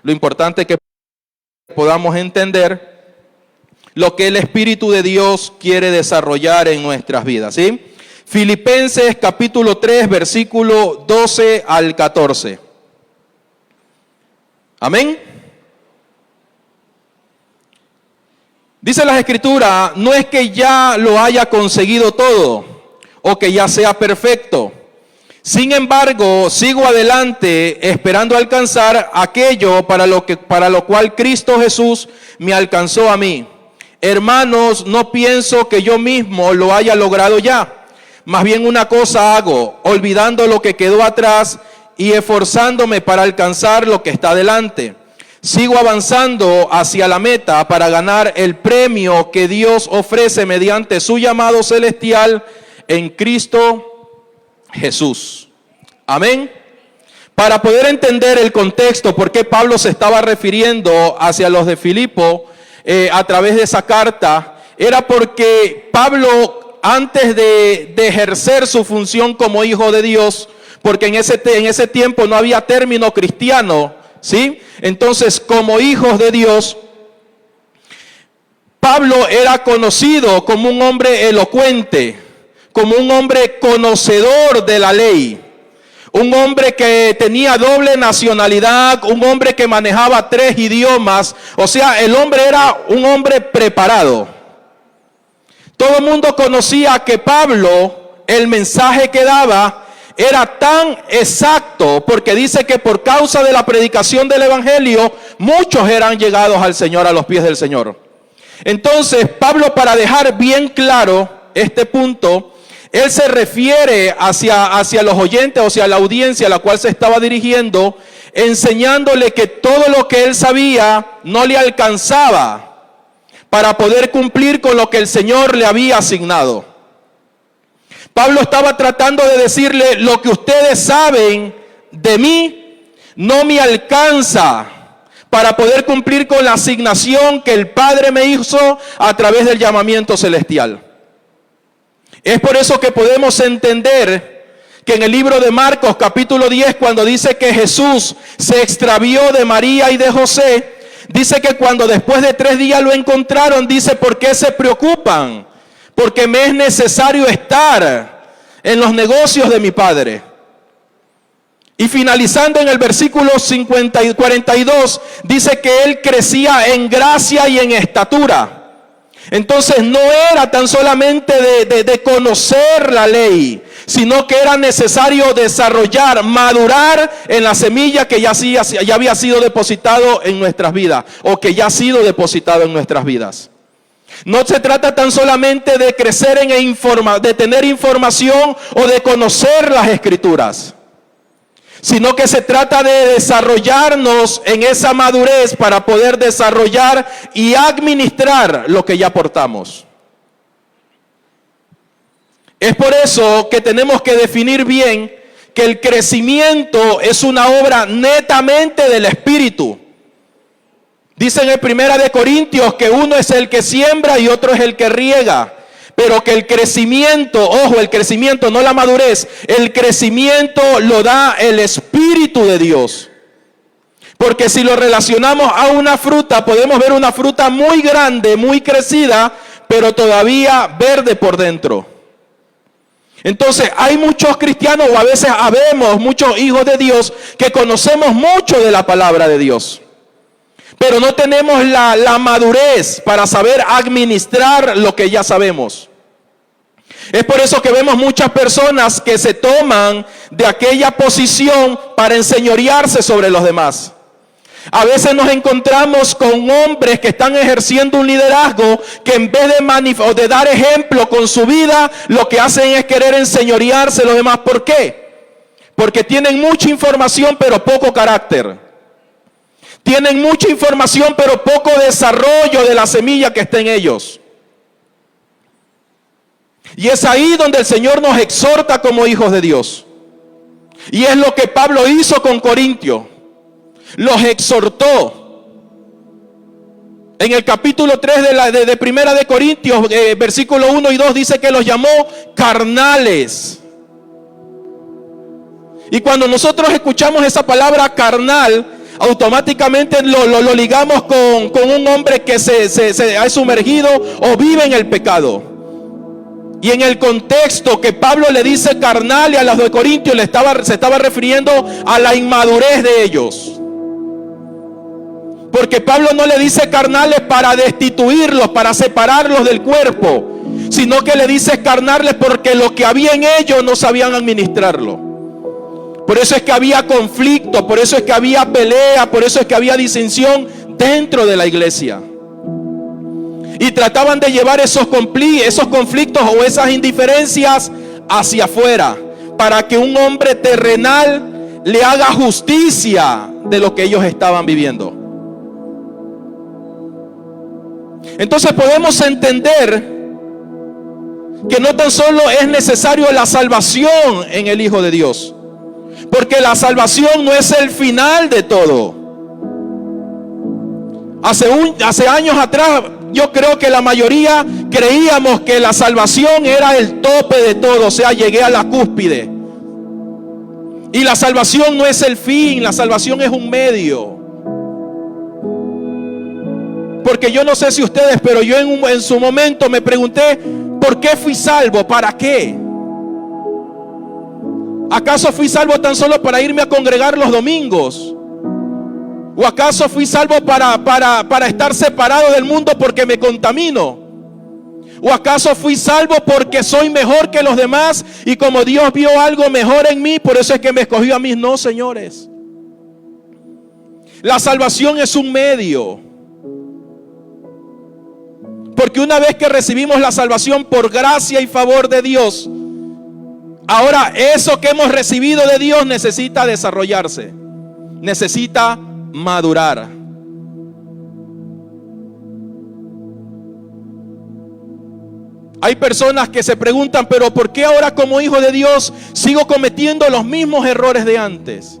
Lo importante es que podamos entender lo que el Espíritu de Dios quiere desarrollar en nuestras vidas, ¿sí? Filipenses capítulo 3, versículo 12 al 14. Amén. Dice las Escrituras, no es que ya lo haya conseguido todo o que ya sea perfecto. Sin embargo, sigo adelante esperando alcanzar aquello para lo cual Cristo Jesús me alcanzó a mí. Hermanos, no pienso que yo mismo lo haya logrado ya. Más bien una cosa hago, olvidando lo que quedó atrás y esforzándome para alcanzar lo que está delante. Sigo avanzando hacia la meta para ganar el premio que Dios ofrece mediante su llamado celestial en Cristo Jesús. Amén. Para poder entender el contexto, por qué Pablo se estaba refiriendo hacia los de Filipo a través de esa carta, era porque Pablo, antes de ejercer su función como hijo de Dios, porque en ese tiempo no había término cristiano, ¿sí? Entonces, como hijos de Dios, Pablo era conocido como un hombre elocuente, como un hombre conocedor de la ley, un hombre que tenía doble nacionalidad, un hombre que manejaba 3 idiomas, o sea, el hombre era un hombre preparado. Todo el mundo conocía que Pablo, el mensaje que daba, era tan exacto, porque dice que por causa de la predicación del Evangelio, muchos eran llegados al Señor, a los pies del Señor. Entonces, Pablo, para dejar bien claro este punto, él se refiere hacia los oyentes, o sea, la audiencia a la cual se estaba dirigiendo, enseñándole que todo lo que él sabía no le alcanzaba para poder cumplir con lo que el Señor le había asignado. Pablo estaba tratando de decirle, lo que ustedes saben de mí no me alcanza para poder cumplir con la asignación que el Padre me hizo a través del llamamiento celestial. Es por eso que podemos entender que en el libro de Marcos capítulo 10, cuando dice que Jesús se extravió de María y de José, dice que cuando después de 3 días lo encontraron, dice, ¿por qué se preocupan? Porque me es necesario estar en los negocios de mi Padre. Y finalizando en el versículo 42, dice que él crecía en gracia y en estatura. Entonces no era tan solamente de conocer la ley, sino que era necesario desarrollar, madurar en la semilla que ya había sido depositado en nuestras vidas, o que ya ha sido depositado en nuestras vidas. No se trata tan solamente de crecer de tener información o de conocer las Escrituras, sino que se trata de desarrollarnos en esa madurez para poder desarrollar y administrar lo que ya portamos. Es por eso que tenemos que definir bien que el crecimiento es una obra netamente del Espíritu. Dice en el 1 de Corintios que uno es el que siembra y otro es el que riega. Pero que el crecimiento, ojo, el crecimiento, no la madurez, el crecimiento lo da el Espíritu de Dios. Porque si lo relacionamos a una fruta, podemos ver una fruta muy grande, muy crecida, pero todavía verde por dentro. Entonces hay muchos cristianos, o a veces habemos muchos hijos de Dios, que conocemos mucho de la palabra de Dios, pero no tenemos la madurez para saber administrar lo que ya sabemos. Es por eso que vemos muchas personas que se toman de aquella posición para enseñorearse sobre los demás. A veces nos encontramos con hombres que están ejerciendo un liderazgo que en vez de dar ejemplo con su vida, lo que hacen es querer enseñorearse los demás. ¿Por qué? Porque tienen mucha información pero poco carácter. Tienen mucha información pero poco desarrollo de la semilla que está en ellos. Y es ahí donde el Señor nos exhorta como hijos de Dios. Y es lo que Pablo hizo con Corintios. Los exhortó. En el capítulo 3 de Primera de Corintios, versículo 1 y 2, dice que los llamó carnales. Y cuando nosotros escuchamos esa palabra carnal, automáticamente lo ligamos con un hombre que se ha sumergido o vive en el pecado. Y en el contexto que Pablo le dice carnal y a los de Corintios se estaba refiriendo a la inmadurez de ellos. Porque Pablo no le dice carnales para destituirlos, para separarlos del cuerpo, sino que le dice carnales porque lo que había en ellos no sabían administrarlo. Por eso es que había conflicto, por eso es que había pelea, por eso es que había disensión dentro de la iglesia. Y trataban de llevar esos conflictos o esas indiferencias hacia afuera, para que un hombre terrenal le haga justicia de lo que ellos estaban viviendo. Entonces podemos entender que no tan solo es necesario la salvación en el Hijo de Dios, porque la salvación no es el final de todo. Hace años atrás, yo creo que la mayoría creíamos que la salvación era el tope de todo, o sea, llegué a la cúspide. Y la salvación no es el fin, la salvación es un medio. Porque yo no sé si ustedes, pero yo en su momento me pregunté, ¿por qué fui salvo? ¿Para qué? ¿Acaso fui salvo tan solo para irme a congregar los domingos? ¿O acaso fui salvo para estar separado del mundo porque me contamino? ¿O acaso fui salvo porque soy mejor que los demás y como Dios vio algo mejor en mí, por eso es que me escogió a mí? No, señores. La salvación es un medio. Porque una vez que recibimos la salvación por gracia y favor de Dios, ahora eso que hemos recibido de Dios necesita desarrollarse, necesita madurar. Hay personas que se preguntan, pero ¿por qué ahora como hijo de Dios sigo cometiendo los mismos errores de antes?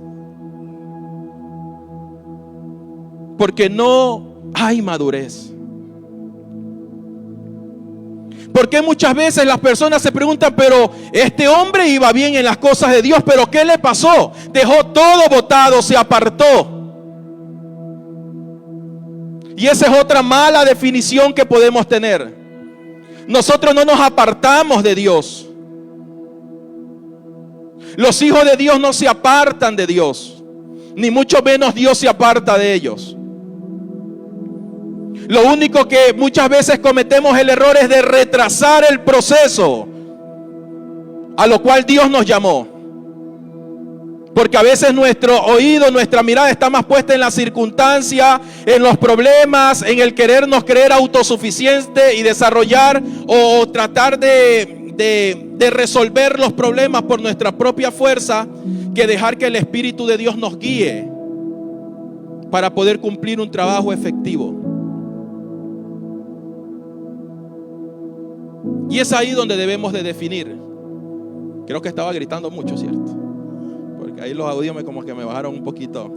Porque no hay madurez. Porque muchas veces las personas se preguntan, pero este hombre iba bien en las cosas de Dios, pero ¿qué le pasó? Dejó todo botado, se apartó. Y esa es otra mala definición que podemos tener. Nosotros no nos apartamos de Dios. Los hijos de Dios no se apartan de Dios, ni mucho menos Dios se aparta de ellos. Lo único que muchas veces cometemos el error es de retrasar el proceso a lo cual Dios nos llamó. Porque a veces nuestro oído, nuestra mirada está más puesta en la circunstancia, en los problemas, en el querernos creer autosuficiente y desarrollar o tratar de resolver los problemas por nuestra propia fuerza, que dejar que el Espíritu de Dios nos guíe para poder cumplir un trabajo efectivo. Y es ahí donde debemos de definir. Creo que estaba gritando mucho, ¿cierto? Porque ahí los audios como que me bajaron un poquito.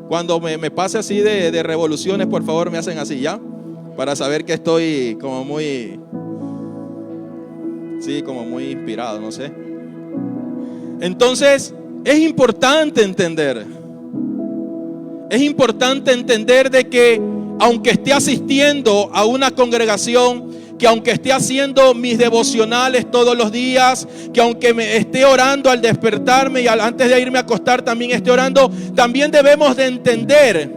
Cuando me pase así de revoluciones, por favor me hacen así, ¿ya? Para saber que estoy como muy inspirado, no sé. Entonces, es importante entender. Es importante entender de que aunque esté asistiendo a una congregación, que aunque esté haciendo mis devocionales todos los días, que aunque me esté orando al despertarme y antes de irme a acostar también esté orando, también debemos de entender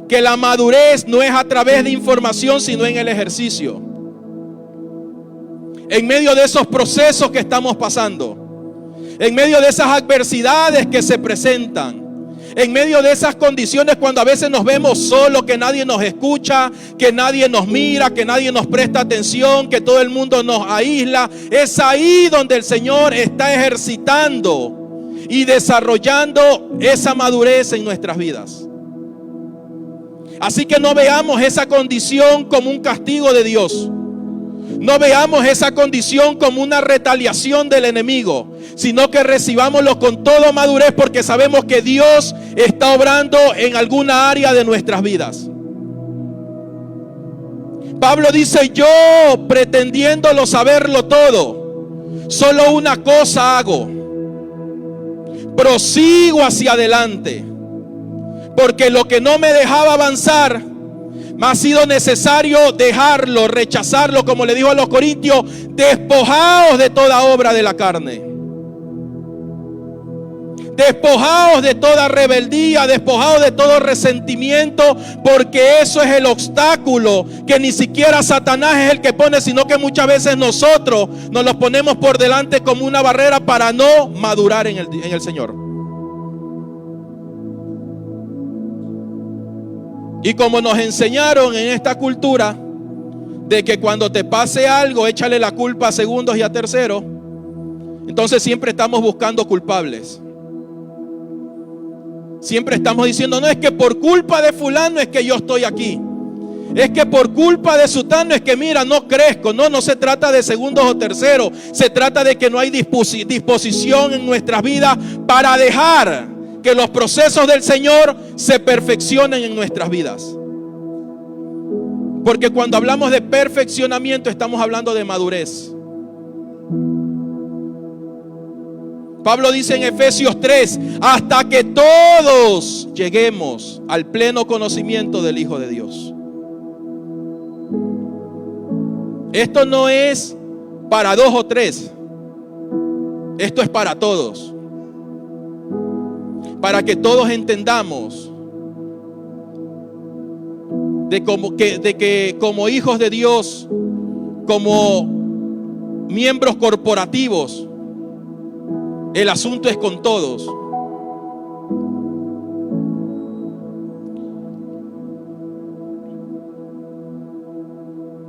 que la madurez no es a través de información, sino en el ejercicio. En medio de esos procesos que estamos pasando, en medio de esas adversidades que se presentan, en medio de esas condiciones cuando a veces nos vemos solos, que nadie nos escucha, que nadie nos mira, que nadie nos presta atención, que todo el mundo nos aísla, es ahí donde el Señor está ejercitando y desarrollando esa madurez en nuestras vidas. Así que no veamos esa condición como un castigo de Dios. No veamos esa condición como una retaliación del enemigo, sino que recibámoslo con toda madurez, porque sabemos que Dios está obrando en alguna área de nuestras vidas. Pablo dice: yo, pretendiéndolo saberlo todo, solo una cosa hago, prosigo hacia adelante, porque lo que no me dejaba avanzar me ha sido necesario dejarlo, rechazarlo, como le dijo a los corintios: despojaos de toda obra de la carne, despojaos de toda rebeldía, despojaos de todo resentimiento, porque eso es el obstáculo que ni siquiera Satanás es el que pone, sino que muchas veces nosotros nos los ponemos por delante como una barrera para no madurar en el Señor. Y como nos enseñaron en esta cultura de que cuando te pase algo, échale la culpa a segundos y a terceros, entonces siempre estamos buscando culpables. Siempre estamos diciendo: no, es que por culpa de fulano es que yo estoy aquí. Es que por culpa de sutano es que mira, no crezco. No se trata de segundos o terceros. Se trata de que no hay disposición en nuestras vidas para dejar que los procesos del Señor se perfeccionen en nuestras vidas. Porque cuando hablamos de perfeccionamiento estamos hablando de madurez. Pablo dice en Efesios 3: hasta que todos lleguemos al pleno conocimiento del Hijo de Dios. Esto no es para 2 o 3. Esto es para todos. Para que todos entendamos de que como hijos de Dios, como miembros corporativos, el asunto es con todos.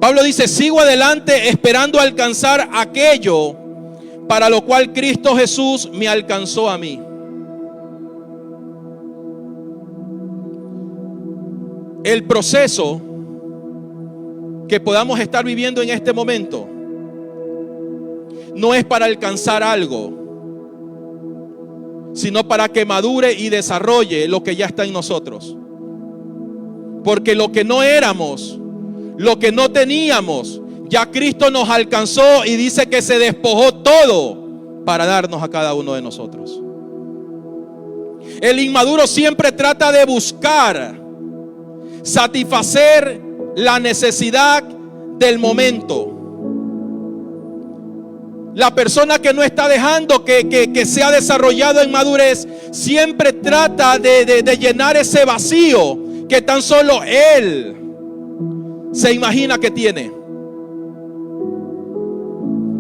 Pablo dice: sigo adelante esperando alcanzar aquello para lo cual Cristo Jesús me alcanzó a mí. El proceso que podamos estar viviendo en este momento no es para alcanzar algo, sino para que madure y desarrolle lo que ya está en nosotros. Porque lo que no éramos, lo que no teníamos, ya Cristo nos alcanzó y dice que se despojó todo para darnos a cada uno de nosotros. El inmaduro siempre trata de buscar satisfacer la necesidad del momento. La persona que no está dejando que sea desarrollado en madurez siempre trata de llenar ese vacío que tan solo él se imagina que tiene.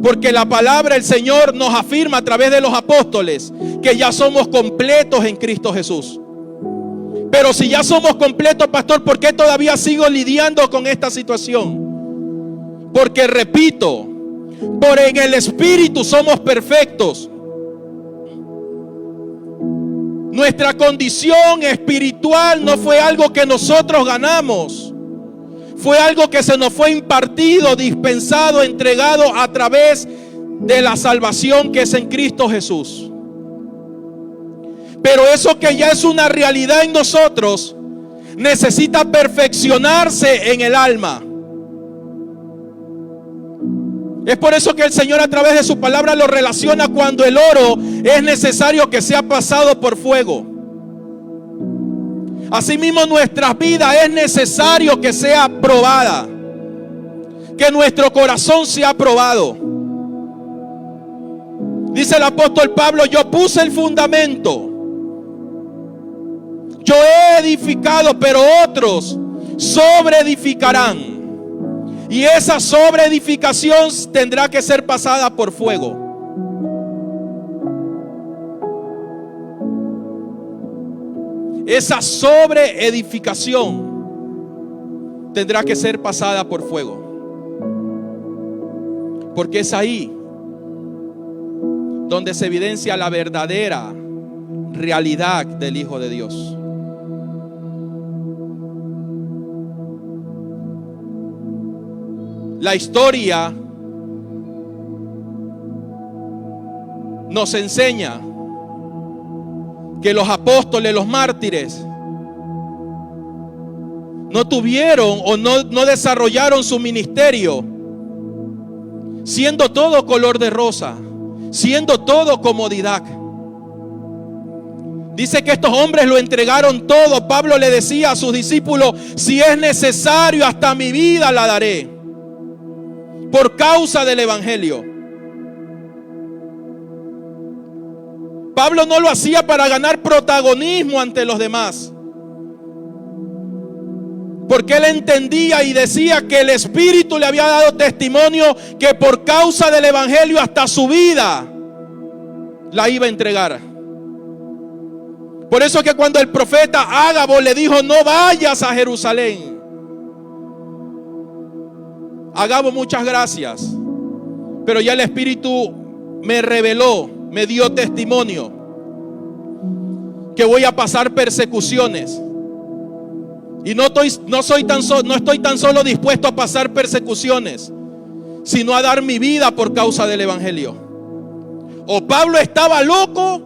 Porque la palabra del Señor nos afirma a través de los apóstoles que ya somos completos en Cristo Jesús. Pero si ya somos completos, pastor, ¿por qué todavía sigo lidiando con esta situación? Porque repito, por en el Espíritu somos perfectos. Nuestra condición espiritual no fue algo que nosotros ganamos. Fue algo que se nos fue impartido, dispensado, entregado a través de la salvación que es en Cristo Jesús. Pero eso que ya es una realidad en nosotros necesita perfeccionarse en el alma. Es por eso que el Señor a través de su palabra lo relaciona cuando el oro es necesario que sea pasado por fuego. Asimismo, nuestras vidas es necesario que sea probada, que nuestro corazón sea probado. Dice el apóstol Pablo: yo puse el fundamento, yo he edificado, pero otros sobreedificarán. Y esa sobreedificación tendrá que ser pasada por fuego. Esa sobreedificación tendrá que ser pasada por fuego. Porque es ahí donde se evidencia la verdadera realidad del Hijo de Dios. La historia nos enseña que los apóstoles, los mártires, no tuvieron o no desarrollaron su ministerio siendo todo color de rosa, siendo todo comodidad. Dice que estos hombres lo entregaron todo. Pablo le decía a sus discípulos: si es necesario, hasta mi vida la daré por causa del evangelio. Pablo no lo hacía para ganar protagonismo ante los demás, porque él entendía y decía que el Espíritu le había dado testimonio que por causa del evangelio hasta su vida la iba a entregar. Por eso que cuando el profeta Ágabo le dijo: no vayas a Jerusalén, Ágabo, muchas gracias, pero ya el Espíritu me reveló, me dio testimonio que voy a pasar persecuciones. Y no estoy tan solo dispuesto a pasar persecuciones, sino a dar mi vida por causa del evangelio. O Pablo estaba loco,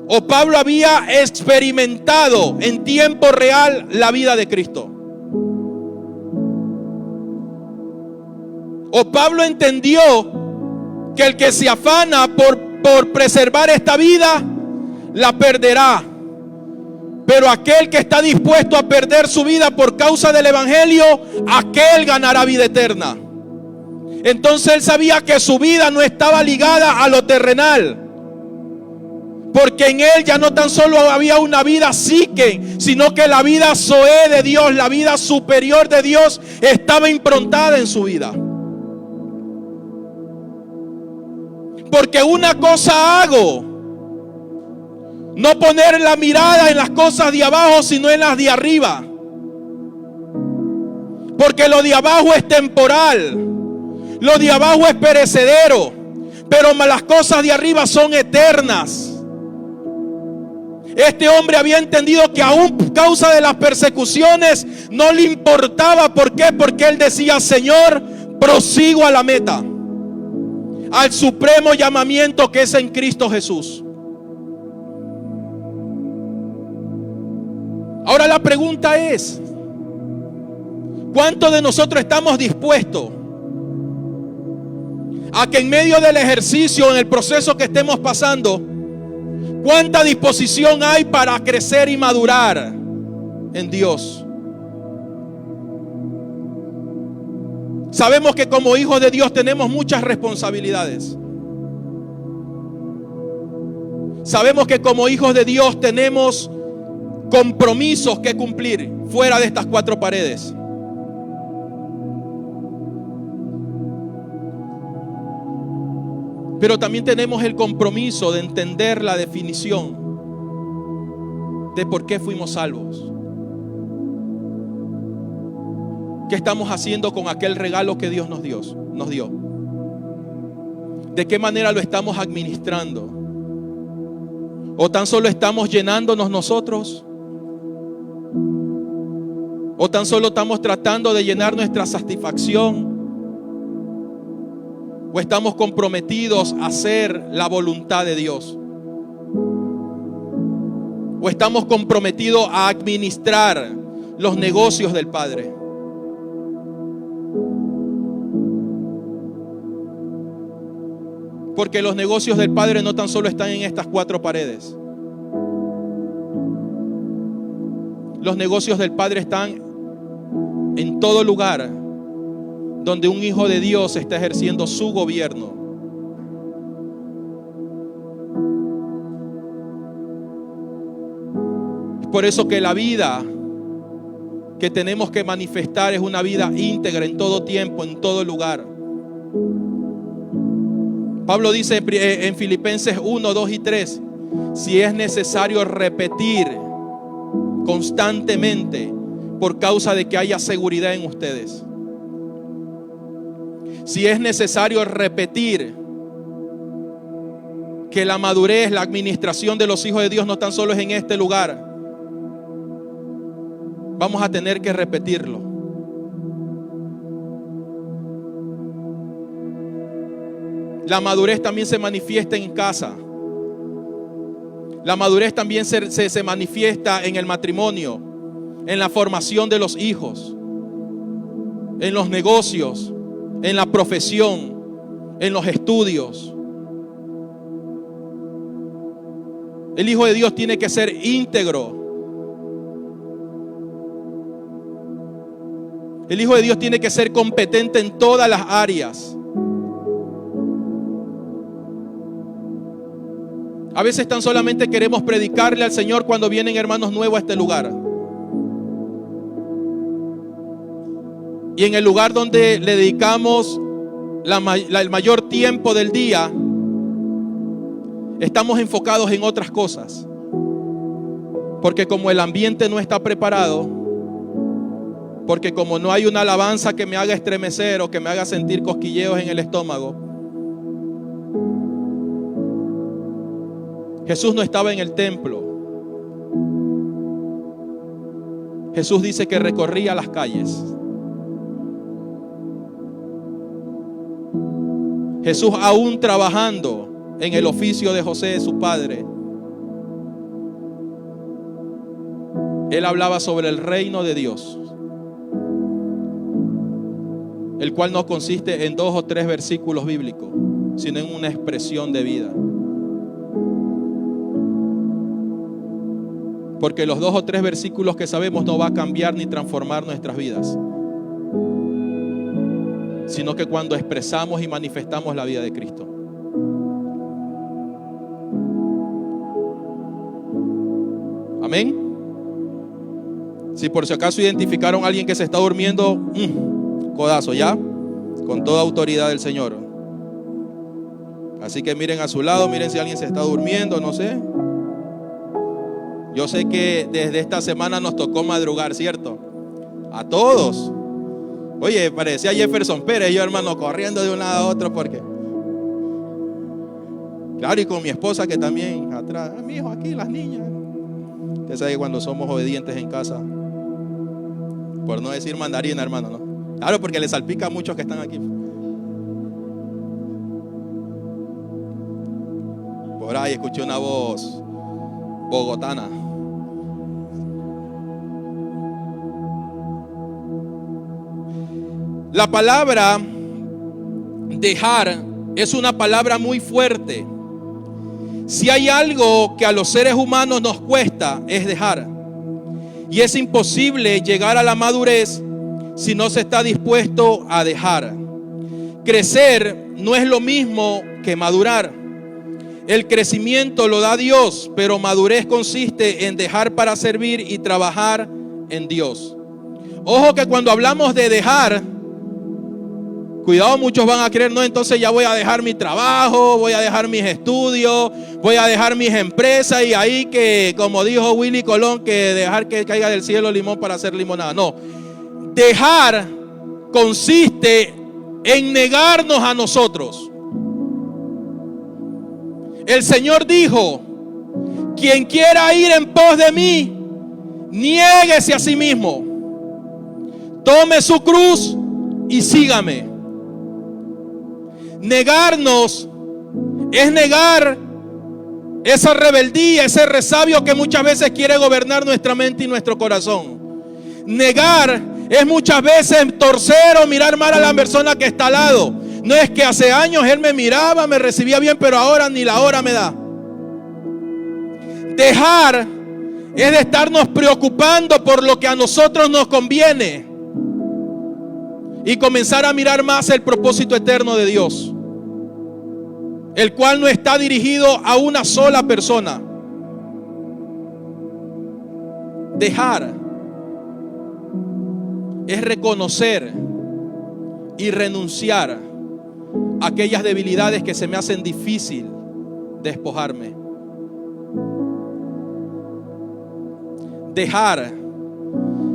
o Pablo había experimentado en tiempo real la vida de Cristo. O Pablo entendió que el que se afana por preservar esta vida, la perderá. Pero aquel que está dispuesto a perder su vida por causa del evangelio, aquel ganará vida eterna. Entonces él sabía que su vida no estaba ligada a lo terrenal, porque en él ya no tan solo había una vida psique, sino que la vida zoé de Dios, la vida superior de Dios, estaba improntada en su vida. Porque una cosa hago: no poner la mirada en las cosas de abajo, sino en las de arriba. Porque lo de abajo es temporal, lo de abajo es perecedero, pero las cosas de arriba son eternas. Este hombre había entendido que aún por causa de las persecuciones no le importaba. ¿Por qué? Porque él decía: Señor, prosigo a la meta, al supremo llamamiento que es en Cristo Jesús. Ahora la pregunta es: ¿cuántos de nosotros estamos dispuestos a que en medio del ejercicio, en el proceso que estemos pasando, cuánta disposición hay para crecer y madurar en Dios? Sabemos que como hijos de Dios tenemos muchas responsabilidades. Sabemos que como hijos de Dios tenemos compromisos que cumplir fuera de estas cuatro paredes. Pero también tenemos el compromiso de entender la definición de por qué fuimos salvos. ¿Qué estamos haciendo con aquel regalo que Dios nos dio? ¿De qué manera lo estamos administrando? ¿O tan solo estamos llenándonos nosotros? ¿O tan solo estamos tratando de llenar nuestra satisfacción? ¿O estamos comprometidos a hacer la voluntad de Dios? ¿O estamos comprometidos a administrar los negocios del Padre? Porque los negocios del Padre no tan solo están en estas cuatro paredes. Los negocios del Padre están en todo lugar donde un hijo de Dios está ejerciendo su gobierno. Es por eso que la vida que tenemos que manifestar es una vida íntegra en todo tiempo, en todo lugar. Pablo dice en Filipenses 1, 2 y 3: si es necesario repetir constantemente por causa de que haya seguridad en ustedes. Si es necesario repetir que la madurez, la administración de los hijos de Dios no tan solo es en este lugar, vamos a tener que repetirlo. La madurez también se manifiesta en casa. La madurez también se manifiesta en el matrimonio, en la formación de los hijos, en los negocios, en la profesión, en los estudios. El Hijo de Dios tiene que ser íntegro. El Hijo de Dios tiene que ser competente en todas las áreas. A veces tan solamente queremos predicarle al Señor cuando vienen hermanos nuevos a este lugar. Y en el lugar donde le dedicamos el mayor tiempo del día, estamos enfocados en otras cosas. Porque como el ambiente no está preparado, porque como no hay una alabanza que me haga estremecer o que me haga sentir cosquilleos en el estómago, Jesús no estaba en el templo. Jesús dice que recorría las calles. Jesús, aún trabajando en el oficio de José, su padre, él hablaba sobre el reino de Dios, el cual no consiste en 2 o 3 versículos bíblicos, sino en una expresión de vida. Porque los 2 o 3 versículos que sabemos no va a cambiar ni transformar nuestras vidas, sino que cuando expresamos y manifestamos la vida de Cristo. Amén. Si por si acaso identificaron a alguien que se está durmiendo, codazo ya, con toda autoridad del Señor. Así que miren a su lado, miren si alguien se está durmiendo, no sé. Yo sé que desde esta semana nos tocó madrugar, ¿cierto? A todos. Oye, parecía Jefferson Pérez, yo hermano, corriendo de un lado a otro porque... Claro, y con mi esposa que también atrás. Mi hijo, aquí las niñas. Usted sabe que cuando somos obedientes en casa, por no decir mandarina, hermano, ¿no? Claro, porque le salpica a muchos que están aquí. Por ahí escuché una voz bogotana. La palabra dejar es una palabra muy fuerte. Si hay algo que a los seres humanos nos cuesta, es dejar. Y es imposible llegar a la madurez si no se está dispuesto a dejar. Crecer no es lo mismo que madurar. El crecimiento lo da Dios, pero madurez consiste en dejar para servir y trabajar en Dios. Ojo que cuando hablamos de dejar, cuidado, muchos van a creer, no, entonces ya voy a dejar mi trabajo, voy a dejar mis estudios, voy a dejar mis empresas y ahí que, como dijo Willy Colón, que dejar que caiga del cielo limón para hacer limonada. No, dejar consiste en negarnos a nosotros. El Señor dijo, quien quiera ir en pos de mí, niéguese a sí mismo, tome su cruz y sígame. Negarnos es negar esa rebeldía, ese resabio que muchas veces quiere gobernar nuestra mente y nuestro corazón. Negar es muchas veces torcer o mirar mal a la persona que está al lado. No es que hace años él me miraba, me recibía bien, pero ahora ni la hora me da. Dejar es de estarnos preocupando por lo que a nosotros nos conviene y comenzar a mirar más el propósito eterno de Dios, el cual no está dirigido a una sola persona. Dejar es reconocer y renunciar a aquellas debilidades que se me hacen difícil despojarme. Dejar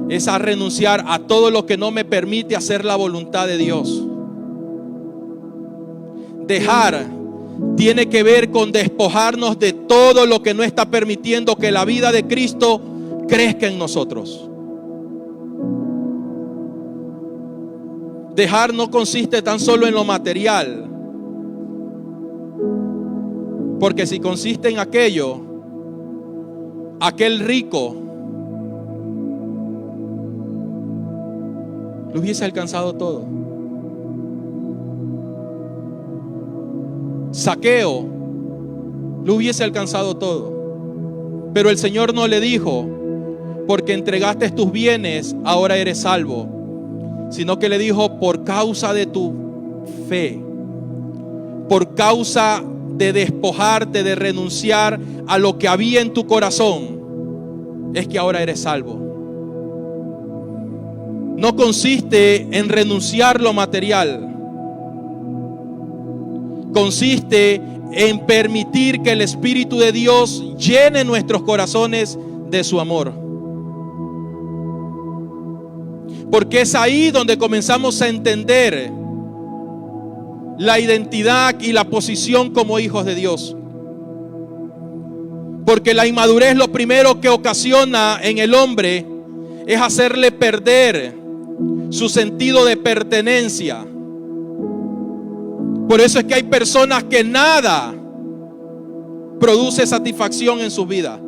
es a renunciar a todo lo que no me permite hacer la voluntad de Dios. Dejar tiene que ver con despojarnos de todo lo que no está permitiendo que la vida de Cristo crezca en nosotros. Dejar no consiste tan solo en lo material, porque si consiste en aquello, aquel rico lo hubiese alcanzado todo. Zaqueo lo hubiese alcanzado todo. Pero el Señor no le dijo: porque entregaste tus bienes, ahora eres salvo. Sino que le dijo: por causa de tu fe, por causa de despojarte, de renunciar a lo que había en tu corazón, es que ahora eres salvo. No consiste en renunciar lo material. Consiste en permitir que el Espíritu de Dios llene nuestros corazones de su amor. Porque es ahí donde comenzamos a entender la identidad y la posición como hijos de Dios. Porque la inmadurez lo primero que ocasiona en el hombre es hacerle perder su sentido de pertenencia. Por eso es que hay personas que nada produce satisfacción en sus vidas.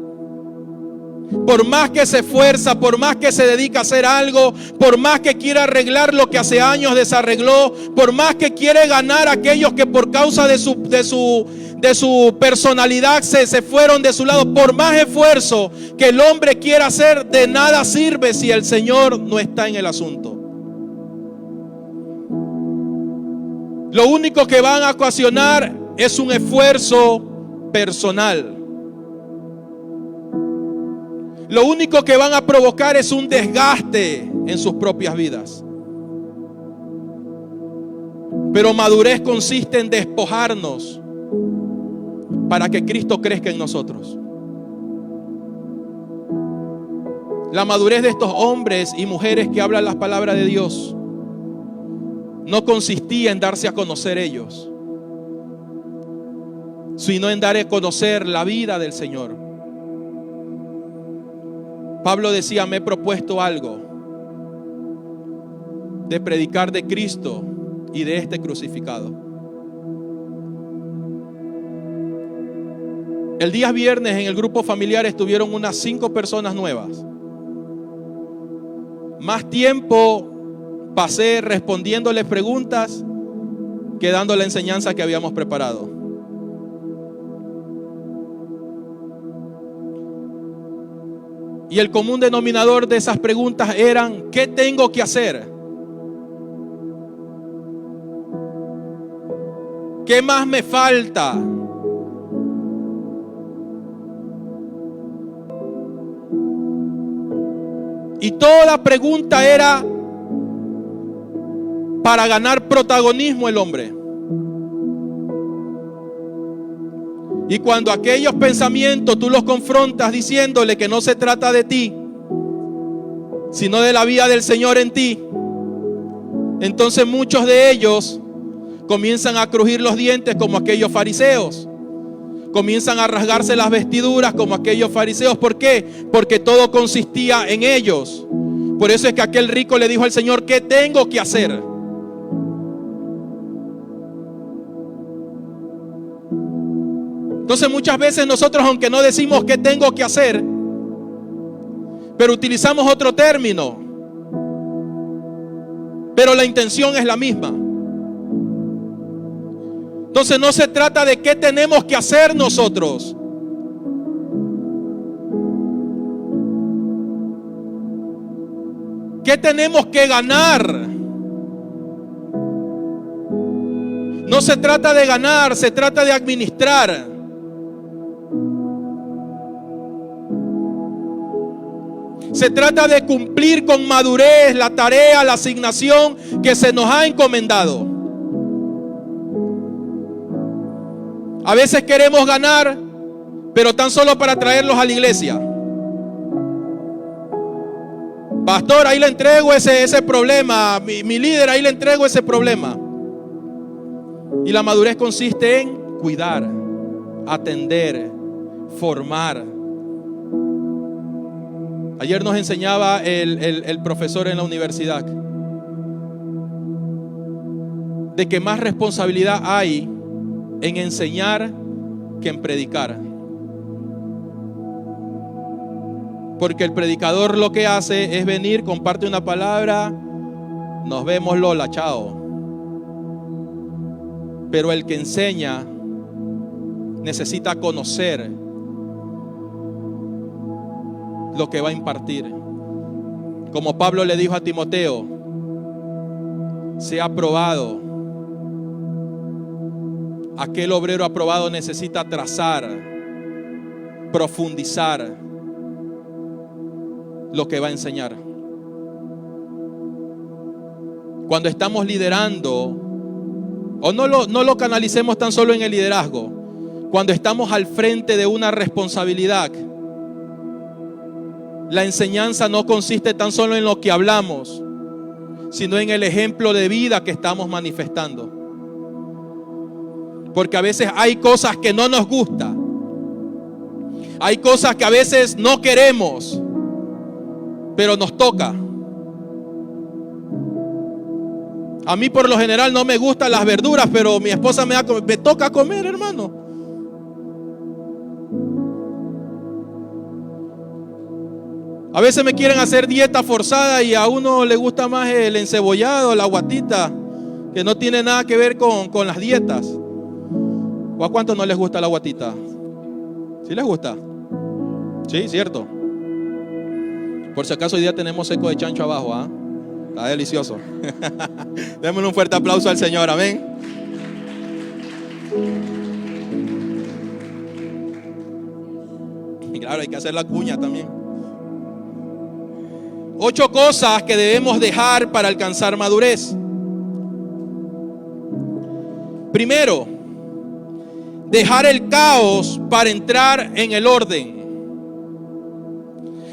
Por más que se esfuerza, por más que se dedica a hacer algo, por más que quiera arreglar lo que hace años desarregló, por más que quiere ganar a aquellos que por causa de su personalidad se fueron de su lado, por más esfuerzo que el hombre quiera hacer, de nada sirve si el Señor no está en el asunto. Lo único que van a ocasionar es un esfuerzo personal. Lo único que van a provocar es un desgaste en sus propias vidas. Pero madurez consiste en despojarnos para que Cristo crezca en nosotros. La madurez de estos hombres y mujeres que hablan las palabras de Dios no consistía en darse a conocer ellos, sino en dar a conocer la vida del Señor. Pablo decía: me he propuesto algo, de predicar de Cristo y de este crucificado. El día viernes en el grupo familiar estuvieron unas 5 personas nuevas. Más tiempo pasé respondiéndoles preguntas que dando la enseñanza que habíamos preparado. Y el común denominador de esas preguntas eran: ¿qué tengo que hacer? ¿Qué más me falta? Y toda pregunta era para ganar protagonismo el hombre. Y cuando aquellos pensamientos tú los confrontas diciéndole que no se trata de ti, sino de la vida del Señor en ti, entonces muchos de ellos comienzan a crujir los dientes como aquellos fariseos. Comienzan a rasgarse las vestiduras como aquellos fariseos. ¿Por qué? Porque todo consistía en ellos. Por eso es que aquel rico le dijo al Señor: ¿qué tengo que hacer? Entonces muchas veces nosotros, aunque no decimos qué tengo que hacer, pero utilizamos otro término, pero la intención es la misma. Entonces no se trata de qué tenemos que hacer nosotros. ¿Qué tenemos que ganar? No se trata de ganar, se trata de administrar. Se trata de cumplir con madurez la tarea, la asignación que se nos ha encomendado. A veces queremos ganar, pero tan solo para traerlos a la iglesia. Pastor, ahí le entrego ese problema. Mi líder, ahí le entrego ese problema. Y la madurez consiste en cuidar, atender, formar. Ayer nos enseñaba el profesor en la universidad de que más responsabilidad hay en enseñar que en predicar. Porque el predicador lo que hace es venir, comparte una palabra, nos vemos, Lola, chao. Pero el que enseña necesita conocer lo que va a impartir. Como Pablo le dijo a Timoteo, sea aprobado. Aquel obrero aprobado necesita trazar, profundizar lo que va a enseñar. Cuando estamos liderando, o no lo canalicemos tan solo en el liderazgo, cuando estamos al frente de una responsabilidad, la enseñanza no consiste tan solo en lo que hablamos, sino en el ejemplo de vida que estamos manifestando. Porque a veces hay cosas que no nos gustan, hay cosas que a veces no queremos, pero nos toca. A mí por lo general no me gustan las verduras, pero mi esposa me toca comer, hermano. A veces me quieren hacer dieta forzada y a uno le gusta más el encebollado, la guatita, que no tiene nada que ver con las dietas. ¿O a cuántos no les gusta la guatita? ¿Sí les gusta? Sí, cierto. Por si acaso hoy día tenemos seco de chancho abajo, ¿ah? Está delicioso. Démosle un fuerte aplauso al Señor, amén. Y claro, hay que hacer la cuña también. 8 cosas que debemos dejar para alcanzar madurez. Primero, dejar el caos para entrar en el orden.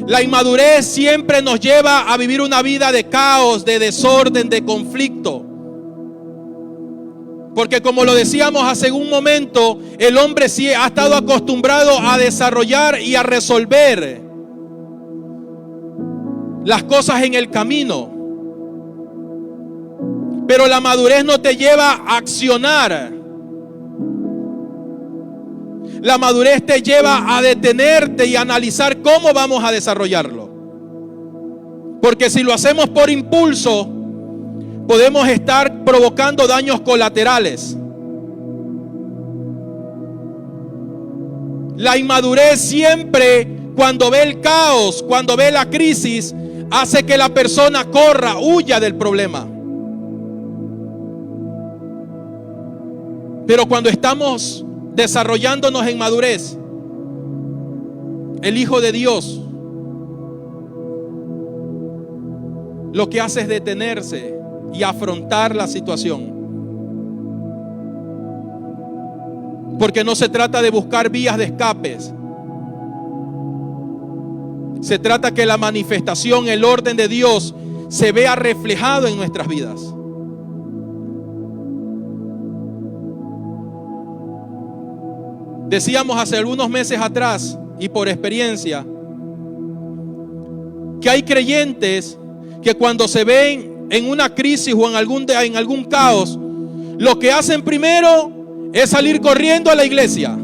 La inmadurez siempre nos lleva a vivir una vida de caos, de desorden, de conflicto. Porque como lo decíamos hace un momento, el hombre sí ha estado acostumbrado a desarrollar y a resolver las cosas en el camino. Pero la madurez no te lleva a accionar. La madurez te lleva a detenerte y a analizar cómo vamos a desarrollarlo. Porque si lo hacemos por impulso, podemos estar provocando daños colaterales. La inmadurez siempre, cuando ve el caos, cuando ve la crisis, hace que la persona corra, huya del problema. Pero cuando estamos desarrollándonos en madurez, el Hijo de Dios lo que hace es detenerse y afrontar la situación. Porque no se trata de buscar vías de escapes. Se trata que la manifestación, el orden de Dios se vea reflejado en nuestras vidas. Decíamos hace algunos meses atrás, y por experiencia, que hay creyentes que cuando se ven en una crisis o en algún caos, lo que hacen primero es salir corriendo a la iglesia.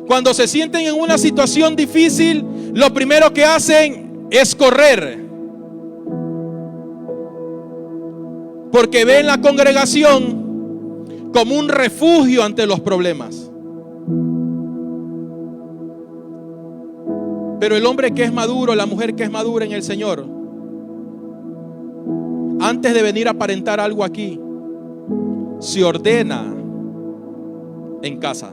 Cuando se sienten en una situación difícil, lo primero que hacen es correr. Porque ven la congregación como un refugio ante los problemas. Pero el hombre que es maduro, la mujer que es madura en el Señor, antes de venir a aparentar algo aquí, se ordena en casa.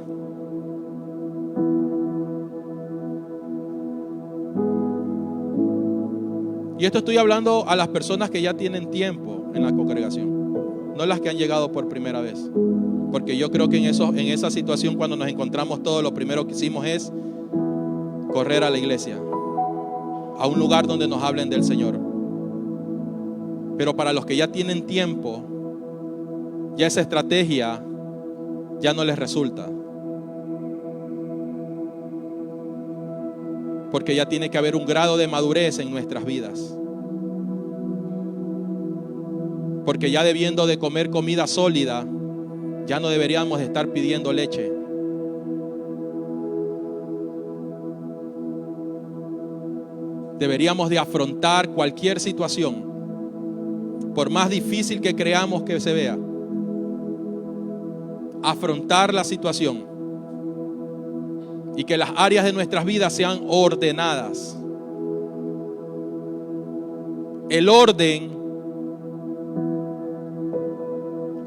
Y esto estoy hablando a las personas que ya tienen tiempo en la congregación, no las que han llegado por primera vez. Porque yo creo que en esa situación, cuando nos encontramos todos, lo primero que hicimos es correr a la iglesia, a un lugar donde nos hablen del Señor. Pero para los que ya tienen tiempo, ya esa estrategia ya no les resulta. Porque ya tiene que haber un grado de madurez en nuestras vidas. Porque ya debiendo de comer comida sólida, ya no deberíamos de estar pidiendo leche. Deberíamos de afrontar cualquier situación, por más difícil que creamos que se vea. Afrontar la situación y que las áreas de nuestras vidas sean ordenadas. El orden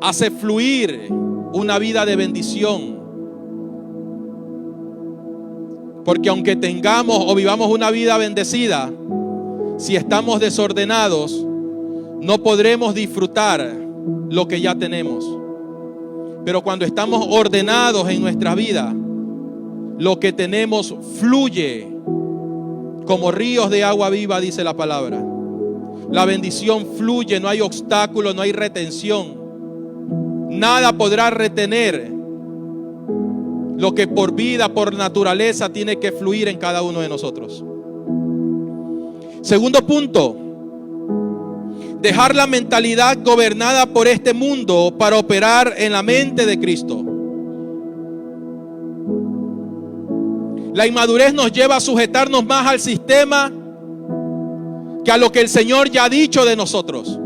hace fluir una vida de bendición. Porque aunque tengamos o vivamos una vida bendecida, si estamos desordenados, no podremos disfrutar lo que ya tenemos. Pero cuando estamos ordenados en nuestra vida, lo que tenemos fluye como ríos de agua viva, dice la palabra. La bendición fluye, no hay obstáculo, no hay retención. Nada podrá retener lo que por vida, por naturaleza, tiene que fluir en cada uno de nosotros. Segundo punto, dejar la mentalidad gobernada por este mundo para operar en la mente de Cristo. La inmadurez nos lleva a sujetarnos más al sistema que a lo que el Señor ya ha dicho de nosotros,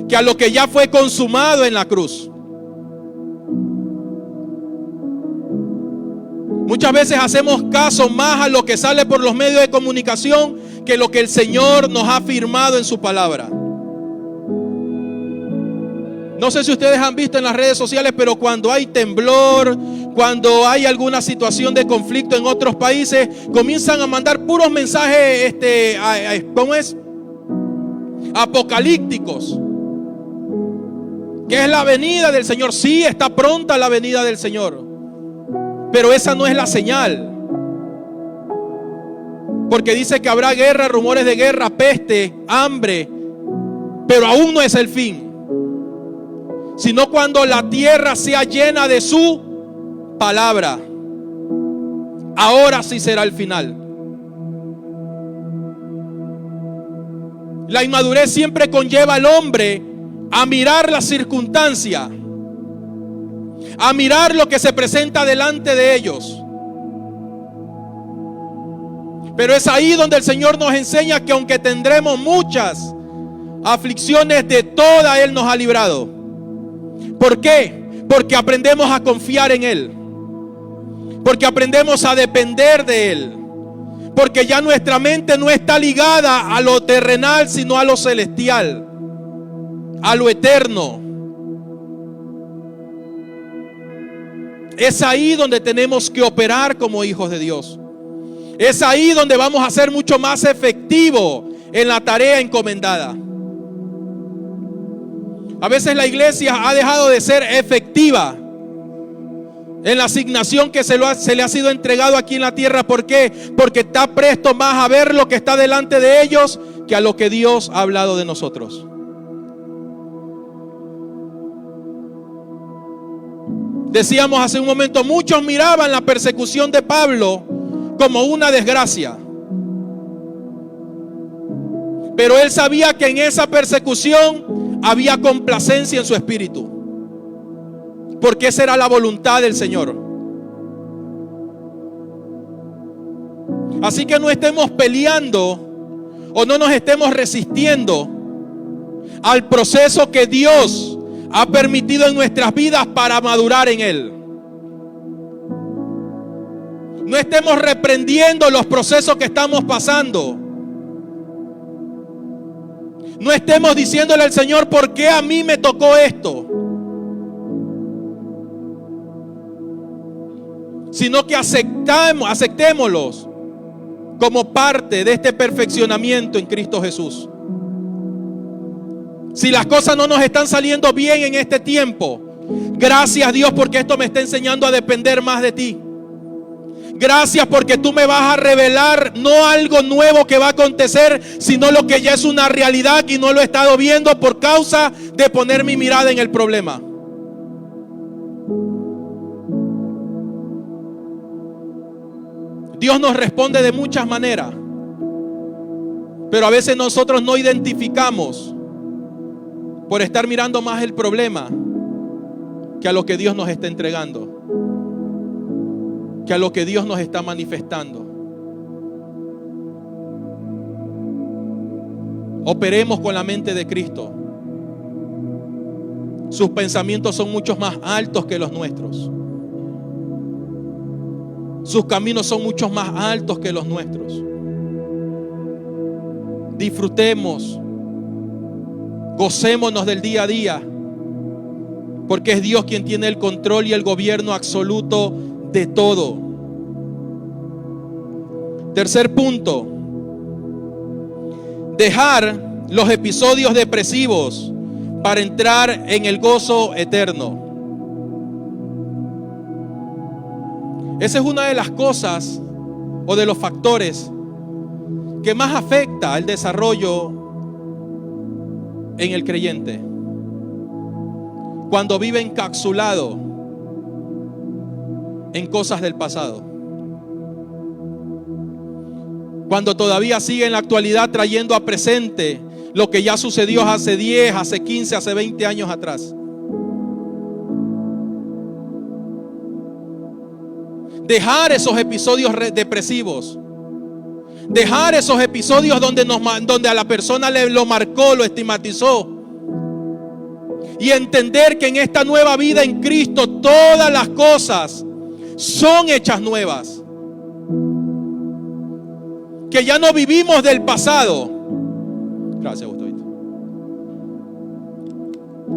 que a lo que ya fue consumado en la cruz. Muchas veces hacemos caso más a lo que sale por los medios de comunicación que lo que el Señor nos ha afirmado en su palabra. No sé si ustedes han visto en las redes sociales, pero cuando hay temblor, cuando hay alguna situación de conflicto en otros países, comienzan a mandar puros mensajes, ¿cómo es? Apocalípticos. ¿Qué es la venida del Señor? Sí, está pronta la venida del Señor. Pero esa no es la señal. Porque dice que habrá guerra, rumores de guerra, peste, hambre. Pero aún no es el fin. Sino cuando la tierra sea llena de su palabra. Ahora sí será el final. La inmadurez siempre conlleva al hombre a mirar la circunstancia, a mirar lo que se presenta delante de ellos. Pero es ahí donde el Señor nos enseña que aunque tendremos muchas aflicciones, de todas Él nos ha librado. ¿Por qué? Porque aprendemos a confiar en Él. Porque aprendemos a depender de Él. Porque ya nuestra mente no está ligada a lo terrenal, sino a lo celestial, a lo eterno. Es ahí donde tenemos que operar como hijos de Dios. Es ahí donde vamos a ser mucho más efectivos en la tarea encomendada. A veces la iglesia ha dejado de ser efectiva en la asignación que se le ha sido entregado aquí en la tierra. ¿Por qué? Porque está presto más a ver lo que está delante de ellos que a lo que Dios ha hablado de nosotros. Decíamos hace un momento, muchos miraban la persecución de Pablo como una desgracia. Pero él sabía que en esa persecución había complacencia en su espíritu. Porque esa era la voluntad del Señor. Así que no estemos peleando o no nos estemos resistiendo al proceso que Dios ha permitido en nuestras vidas para madurar en Él. No estemos reprendiendo los procesos que estamos pasando. No estemos diciéndole al Señor, ¿por qué a mí me tocó esto? Sino que aceptémoslos como parte de este perfeccionamiento en Cristo Jesús. Si las cosas no nos están saliendo bien en este tiempo, gracias Dios, porque esto me está enseñando a depender más de ti. Gracias porque tú me vas a revelar no algo nuevo que va a acontecer, sino lo que ya es una realidad y no lo he estado viendo por causa de poner mi mirada en el problema. Dios nos responde de muchas maneras, pero a veces nosotros no identificamos por estar mirando más el problema que a lo que Dios nos está entregando, que a lo que Dios nos está manifestando. Operemos con la mente de Cristo. Sus pensamientos son mucho más altos que los nuestros. Sus caminos son mucho más altos que los nuestros. Disfrutemos, gocémonos del día a día, porque es Dios quien tiene el control y el gobierno absoluto de todo. Tercer punto: dejar los episodios depresivos para entrar en el gozo eterno. Esa es una de las cosas o de los factores que más afecta al desarrollo en el creyente. Cuando vive encapsulado en cosas del pasado. Cuando todavía sigue en la actualidad trayendo a presente lo que ya sucedió hace 10, hace 15, hace 20 años atrás. Dejar esos episodios depresivos. Dejar esos episodios donde a la persona lo marcó, lo estigmatizó. Y entender que en esta nueva vida en Cristo todas las cosas son hechas nuevas. Que ya no vivimos del pasado. Gracias, Gustavito.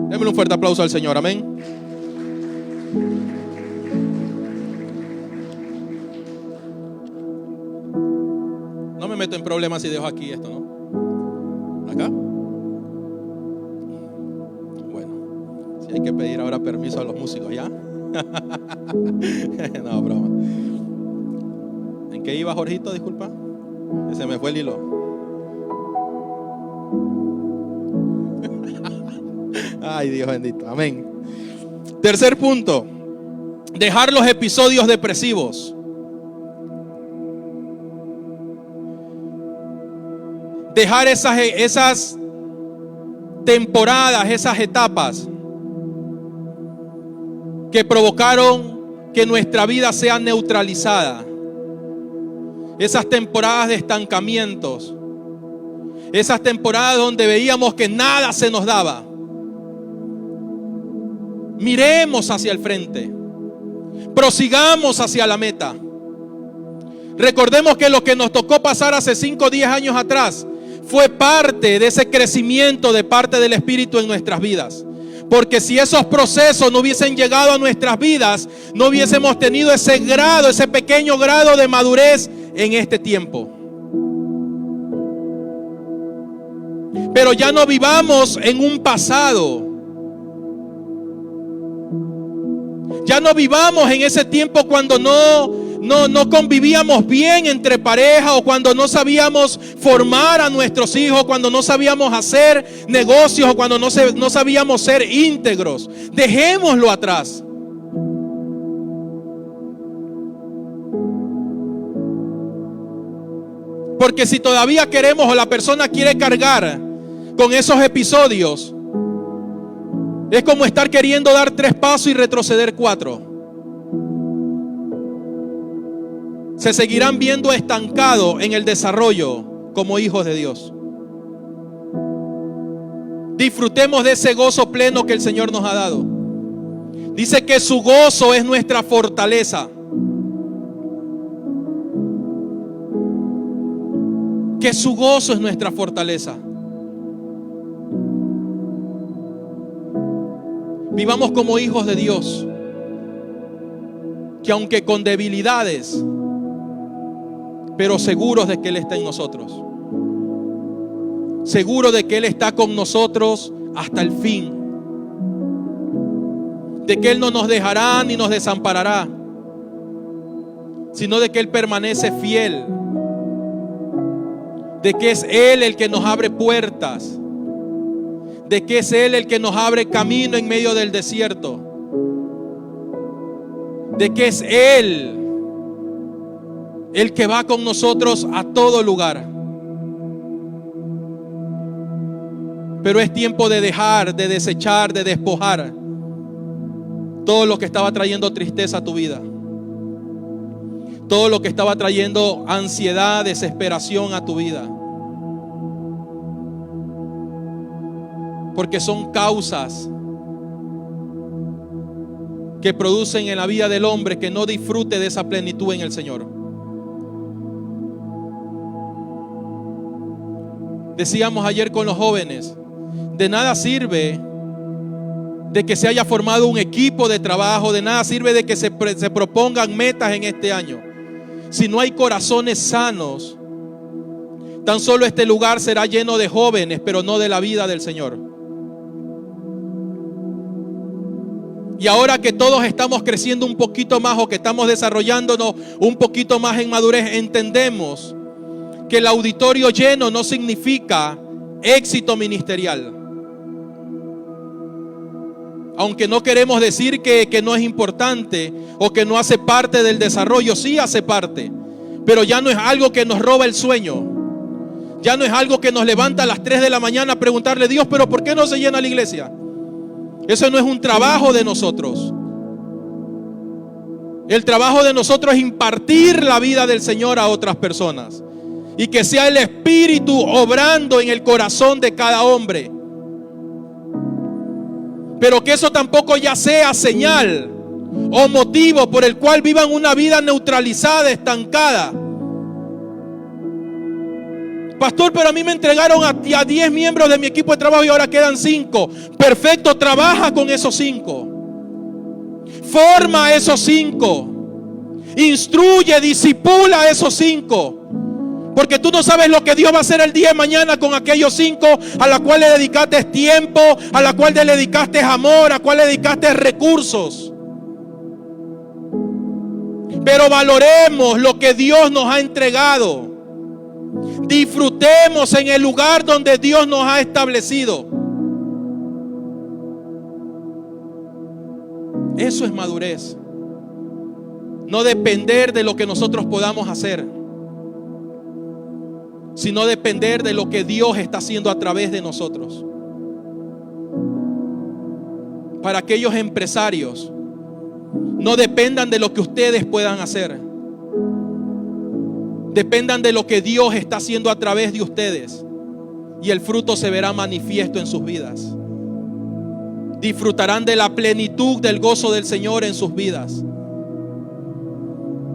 Démosle un fuerte aplauso al Señor, amén. No me meto en problemas si dejo aquí esto, ¿no? ¿Acá? Bueno, si hay que pedir ahora permiso a los músicos, ¿ya? No, broma. ¿En qué iba, Jorgito? Disculpa. Se me fue el hilo. Ay, Dios bendito, amén. Tercer punto: dejar los episodios depresivos. Dejar esas temporadas, esas etapas que provocaron que nuestra vida sea neutralizada. Esas temporadas de estancamientos. Esas temporadas donde veíamos que nada se nos daba. Miremos hacia el frente. Prosigamos hacia la meta. Recordemos que lo que nos tocó pasar hace 5 o 10 años atrás fue parte de ese crecimiento de parte del Espíritu en nuestras vidas. Porque si esos procesos no hubiesen llegado a nuestras vidas, no hubiésemos tenido ese grado, ese pequeño grado de madurez en este tiempo. Pero ya no vivamos en un pasado. Ya no vivamos en ese tiempo cuando no convivíamos bien entre pareja, o cuando no sabíamos formar a nuestros hijos, cuando no sabíamos hacer negocios, o cuando no sabíamos ser íntegros. Dejémoslo atrás. Porque si todavía queremos, o la persona quiere cargar con esos episodios, es como estar queriendo dar 3 pasos y retroceder 4. Se seguirán viendo estancados en el desarrollo como hijos de Dios. Disfrutemos de ese gozo pleno que el Señor nos ha dado. Dice que su gozo es nuestra fortaleza. Que su gozo es nuestra fortaleza. Vivamos como hijos de Dios, que aunque con debilidades, pero seguros de que Él está en nosotros, seguros de que Él está con nosotros hasta el fin, de que Él no nos dejará ni nos desamparará, sino de que Él permanece fiel, de que es Él el que nos abre puertas, de que es Él el que nos abre camino en medio del desierto, de que es Él el que va con nosotros a todo lugar. Pero es tiempo de dejar, de desechar, de despojar todo lo que estaba trayendo tristeza a tu vida, todo lo que estaba trayendo ansiedad, desesperación a tu vida. Porque son causas que producen en la vida del hombre que no disfrute de esa plenitud en el Señor. Decíamos ayer con los jóvenes, de nada sirve de que se haya formado un equipo de trabajo, de nada sirve de que se propongan metas en este año. Si no hay corazones sanos, tan solo este lugar será lleno de jóvenes, pero no de la vida del Señor. Y ahora que todos estamos creciendo un poquito más o que estamos desarrollándonos un poquito más en madurez, entendemos que el auditorio lleno no significa éxito ministerial. Aunque no queremos decir que no es importante o que no hace parte del desarrollo, sí hace parte. Pero ya no es algo que nos roba el sueño. Ya no es algo que nos levanta a las 3 de la mañana a preguntarle: Dios, pero ¿por qué no se llena la iglesia? Eso no es un trabajo de nosotros. El trabajo de nosotros es impartir la vida del Señor a otras personas. Y que sea el Espíritu obrando en el corazón de cada hombre. Pero que eso tampoco ya sea señal o motivo por el cual vivan una vida neutralizada, estancada. Pastor, pero a mí me entregaron a 10 miembros de mi equipo de trabajo y ahora quedan 5. Perfecto, trabaja con esos 5. Forma a esos 5. Instruye, disipula a esos 5. Porque tú no sabes lo que Dios va a hacer el día de mañana con aquellos 5 a la cual le dedicaste tiempo, a la cual le dedicaste amor, a la cual le dedicaste recursos. Pero valoremos lo que Dios nos ha entregado. Disfrutemos en el lugar donde Dios nos ha establecido. Eso es madurez. No depender de lo que nosotros podamos hacer, sino depender de lo que Dios está haciendo a través de nosotros. Para aquellos empresarios, no dependan de lo que ustedes puedan hacer. Dependan de lo que Dios está haciendo a través de ustedes, y el fruto se verá manifiesto en sus vidas. Disfrutarán de la plenitud del gozo del Señor en sus vidas.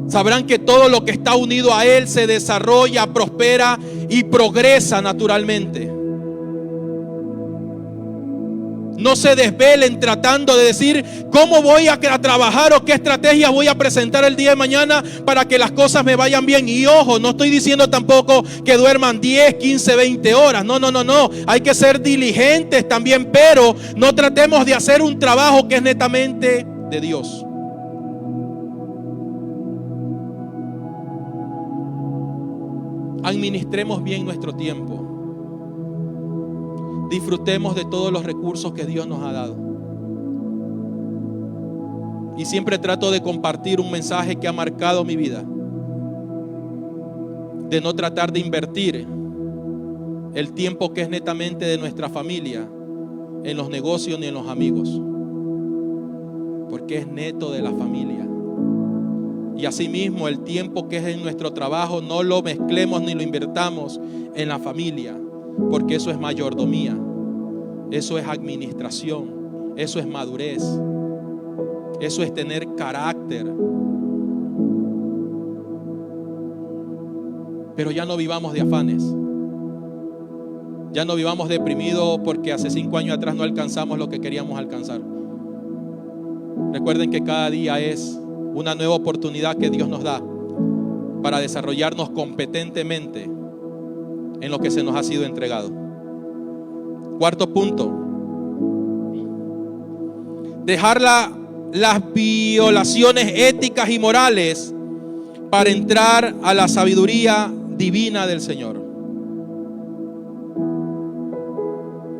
Sabrán que todo lo que está unido a Él se desarrolla, prospera y progresa naturalmente. No se desvelen tratando de decir cómo voy a trabajar o qué estrategias voy a presentar el día de mañana para que las cosas me vayan bien. Y ojo, no estoy diciendo tampoco que duerman 10, 15, 20 horas. No. Hay que ser diligentes también, pero no tratemos de hacer un trabajo que es netamente de Dios. Administremos bien nuestro tiempo. Disfrutemos de todos los recursos que Dios nos ha dado. Y siempre trato de compartir un mensaje que ha marcado mi vida. De no tratar de invertir el tiempo que es netamente de nuestra familia en los negocios ni en los amigos. Porque es neto de la familia. Y asimismo el tiempo que es en nuestro trabajo no lo mezclemos ni lo invertamos en la familia. Porque eso es mayordomía, eso es administración, eso es madurez, eso es tener carácter. Pero ya no vivamos de afanes, ya no vivamos deprimidos porque hace 5 años atrás no alcanzamos lo que queríamos alcanzar. Recuerden que cada día es una nueva oportunidad que Dios nos da para desarrollarnos competentemente en lo que se nos ha sido entregado. Cuarto punto: dejar las violaciones éticas y morales para entrar a la sabiduría divina del Señor.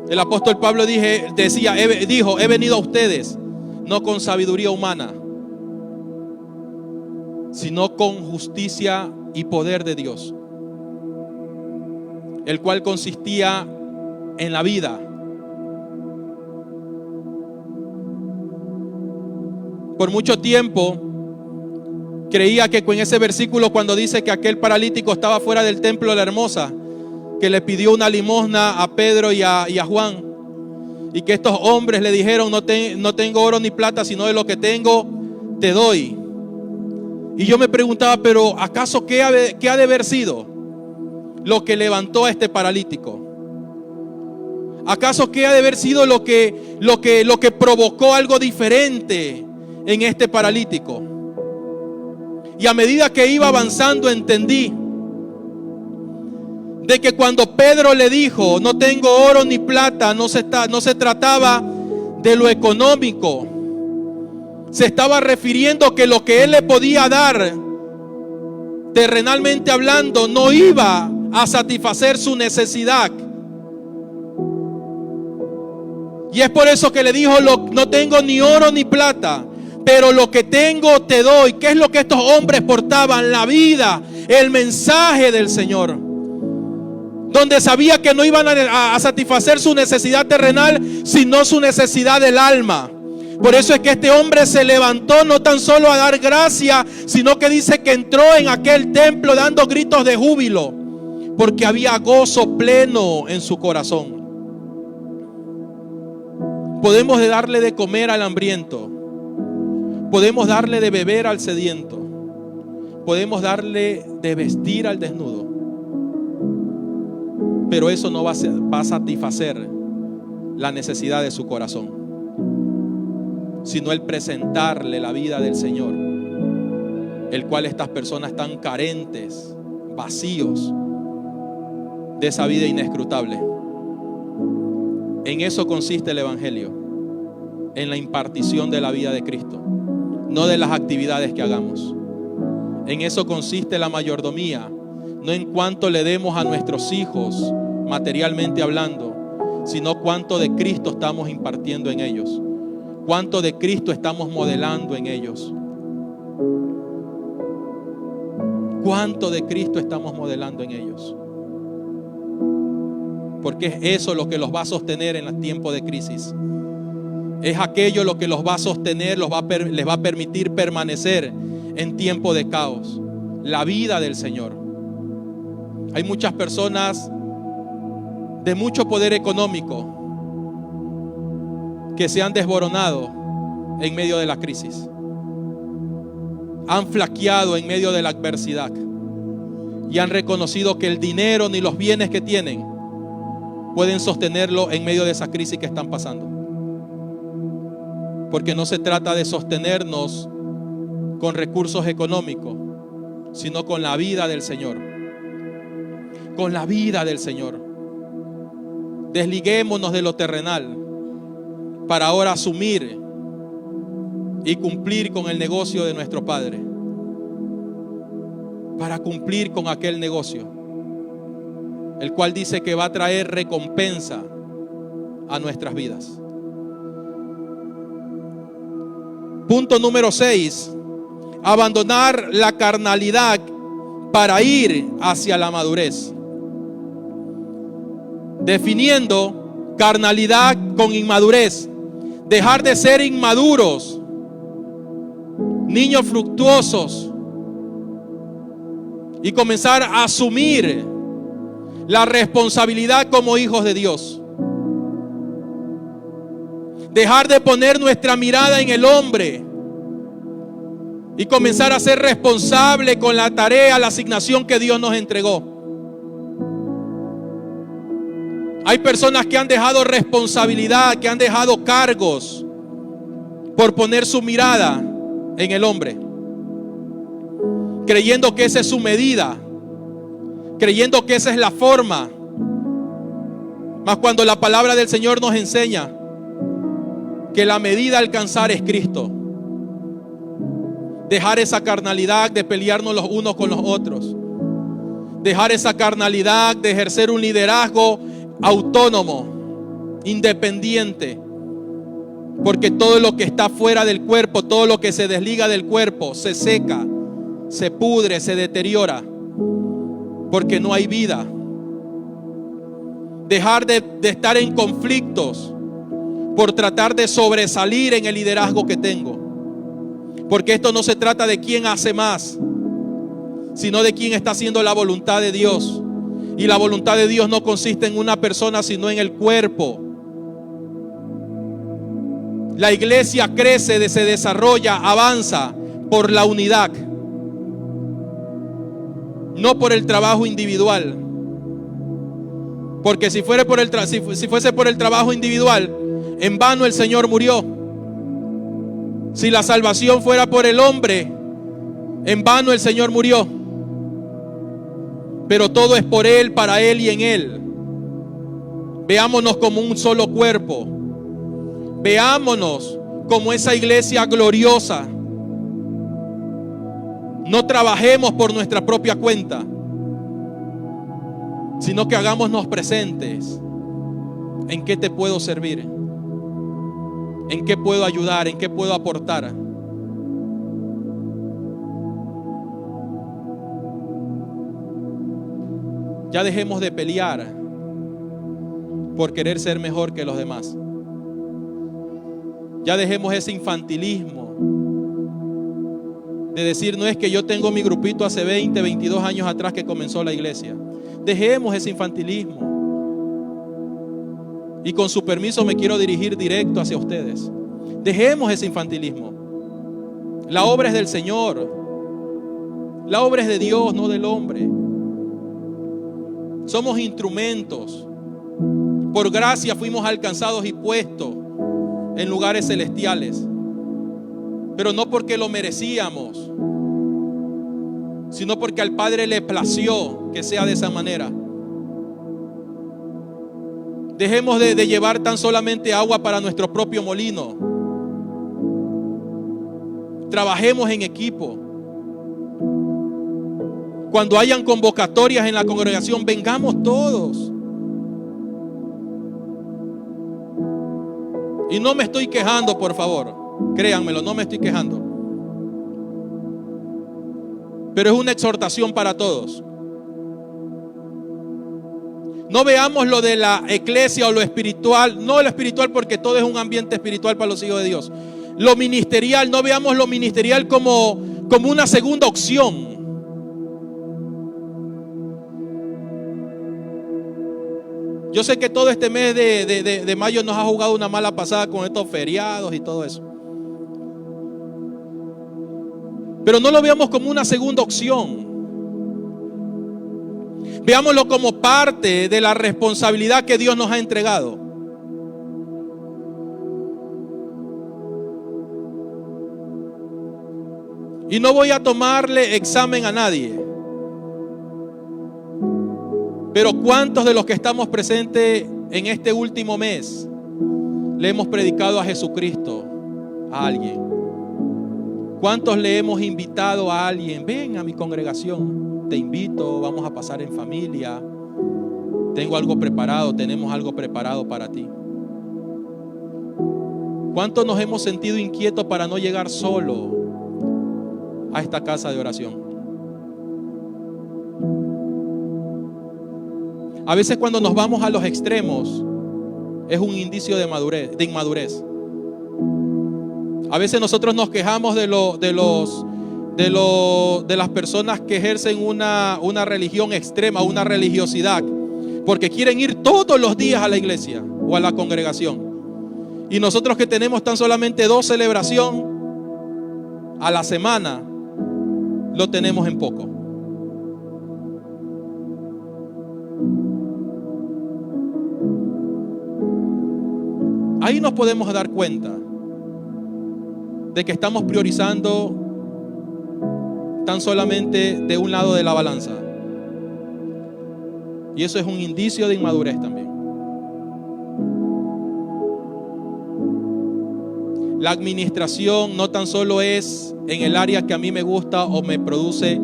El apóstol Pablo dijo: he venido a ustedes no con sabiduría humana, sino con justicia y poder de Dios, el cual consistía en la vida. Por mucho tiempo creía que con ese versículo, cuando dice que aquel paralítico estaba fuera del templo de la Hermosa, que le pidió una limosna a Pedro y a Juan, y que estos hombres le dijeron: no tengo oro ni plata, sino de lo que tengo te doy. Y yo me preguntaba, pero ¿acaso qué ha de haber sido lo que levantó a este paralítico? ¿Acaso qué ha de haber sido lo que provocó algo diferente en este paralítico? Y a medida que iba avanzando entendí de que cuando Pedro le dijo: no tengo oro ni plata, no se trataba de lo económico. Se estaba refiriendo que lo que él le podía dar, terrenalmente hablando, no iba a satisfacer su necesidad. Y es por eso que le dijo: no tengo ni oro ni plata, pero lo que tengo te doy. ¿Qué es lo que estos hombres portaban? La vida, el mensaje del Señor, donde sabía que no iban a satisfacer su necesidad terrenal, sino su necesidad del alma. Por eso es que este hombre se levantó no tan solo a dar gracia, sino que dice que entró en aquel templo dando gritos de júbilo, porque había gozo pleno en su corazón. Podemos darle de comer al hambriento, podemos darle de beber al sediento, podemos darle de vestir al desnudo, pero eso no va a satisfacer la necesidad de su corazón, sino el presentarle la vida del Señor, el cual estas personas están carentes, vacíos de esa vida inescrutable. En eso consiste el Evangelio, en la impartición de la vida de Cristo, no de las actividades que hagamos. En eso consiste la mayordomía, no en cuánto le demos a nuestros hijos materialmente hablando, sino cuánto de Cristo estamos impartiendo en ellos, cuánto de Cristo estamos modelando en ellos, cuánto de Cristo estamos modelando en ellos. Porque es eso lo que los va a sostener en el tiempo de crisis. Es aquello lo que los va a sostener, les va a permitir permanecer en tiempo de caos. La vida del Señor. Hay muchas personas de mucho poder económico que se han desboronado en medio de la crisis. Han flaqueado en medio de la adversidad y han reconocido que el dinero ni los bienes que tienen pueden sostenerlo en medio de esa crisis que están pasando. Porque no se trata de sostenernos con recursos económicos, sino con la vida del Señor. Con la vida del Señor. Desliguémonos de lo terrenal para ahora asumir y cumplir con el negocio de nuestro Padre. Para cumplir con aquel negocio, el cual dice que va a traer recompensa a nuestras vidas. Punto número 6. Abandonar la carnalidad para ir hacia la madurez. Definiendo carnalidad con inmadurez. Dejar de ser inmaduros, niños fructuosos, y comenzar a asumir la responsabilidad como hijos de Dios. Dejar de poner nuestra mirada en el hombre y comenzar a ser responsable con la tarea, la asignación que Dios nos entregó. Hay personas que han dejado responsabilidad, que han dejado cargos por poner su mirada en el hombre, creyendo que esa es su medida, creyendo que esa es la forma. Mas cuando la palabra del Señor nos enseña que la medida a alcanzar es Cristo. Dejar esa carnalidad de pelearnos los unos con los otros. Dejar esa carnalidad de ejercer un liderazgo autónomo, independiente. Porque todo lo que está fuera del cuerpo, todo lo que se desliga del cuerpo, se seca, se pudre, se deteriora. Porque no hay vida. Dejar de estar en conflictos por tratar de sobresalir en el liderazgo que tengo. Porque esto no se trata de quién hace más, sino de quién está haciendo la voluntad de Dios. Y la voluntad de Dios no consiste en una persona, sino en el cuerpo. La iglesia crece, se desarrolla, avanza por la unidad, no por el trabajo individual. Porque si fuese por el trabajo individual, en vano el Señor murió. Si la salvación fuera por el hombre, en vano el Señor murió. Pero todo es por Él, para Él y en Él. Veámonos como un solo cuerpo. Veámonos como esa iglesia gloriosa. No trabajemos por nuestra propia cuenta, sino que hagámonos presentes. ¿En qué te puedo servir? ¿En qué puedo ayudar? ¿En qué puedo aportar? Ya dejemos de pelear por querer ser mejor que los demás. Ya dejemos ese infantilismo de decir, no es que yo tengo mi grupito hace 20, 22 años atrás que comenzó la iglesia. Dejemos ese infantilismo. Y con su permiso me quiero dirigir directo hacia ustedes. Dejemos ese infantilismo. La obra es del Señor. La obra es de Dios, no del hombre. Somos instrumentos. Por gracia fuimos alcanzados y puestos en lugares celestiales. Pero no porque lo merecíamos, sino porque al Padre le plació que sea de esa manera. Dejemos de llevar tan solamente agua para nuestro propio molino. Trabajemos en equipo. Cuando hayan convocatorias en la congregación, vengamos todos. Y no me estoy quejando, por favor. Créanmelo, no me estoy quejando. Pero es una exhortación para todos. No veamos lo de la iglesia o lo espiritual. No lo espiritual, porque todo es un ambiente espiritual para los hijos de Dios. Lo ministerial, no veamos lo ministerial como una segunda opción. Yo sé que todo este mes de mayo nos ha jugado una mala pasada con estos feriados y todo eso. Pero no lo veamos como una segunda opción. Veámoslo como parte de la responsabilidad que Dios nos ha entregado. Y no voy a tomarle examen a nadie. Pero ¿cuántos de los que estamos presentes en este último mes le hemos predicado a Jesucristo a alguien? ¿Cuántos le hemos invitado a alguien? Ven a mi congregación, te invito, vamos a pasar en familia. Tengo algo preparado, tenemos algo preparado para ti. ¿Cuántos nos hemos sentido inquietos para no llegar solo a esta casa de oración? A veces cuando nos vamos a los extremos es un indicio de inmadurez. A veces nosotros nos quejamos de las personas que ejercen una religión extrema, una religiosidad, porque quieren ir todos los días a la iglesia o a la congregación. Y nosotros que tenemos tan solamente 2 celebraciones a la semana, lo tenemos en poco. Ahí nos podemos dar cuenta de que estamos priorizando tan solamente de un lado de la balanza. Y eso es un indicio de inmadurez también. La administración no tan solo es en el área que a mí me gusta o me produce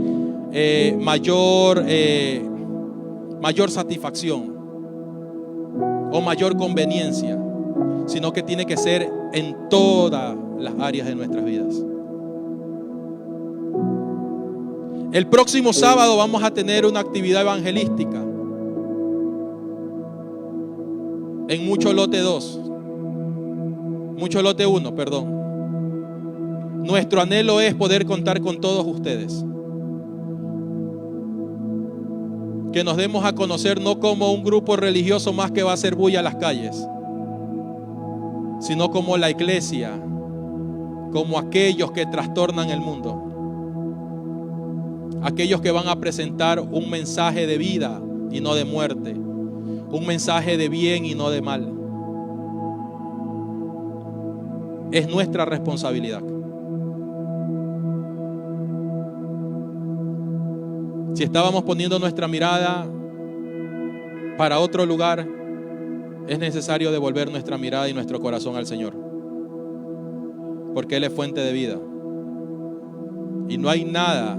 mayor satisfacción o mayor conveniencia, sino que tiene que ser en todas las áreas de nuestras vidas. El próximo sábado vamos a tener una actividad evangelística en Mucho Lote 1, perdón. Nuestro anhelo es poder contar con todos ustedes. Que nos demos a conocer no como un grupo religioso más que va a hacer bulla a las calles, sino como la iglesia, como aquellos que trastornan el mundo. Aquellos que van a presentar un mensaje de vida y no de muerte, un mensaje de bien y no de mal. Es nuestra responsabilidad. Si estábamos poniendo nuestra mirada para otro lugar, es necesario devolver nuestra mirada y nuestro corazón al Señor, porque Él es fuente de vida. Y no hay nada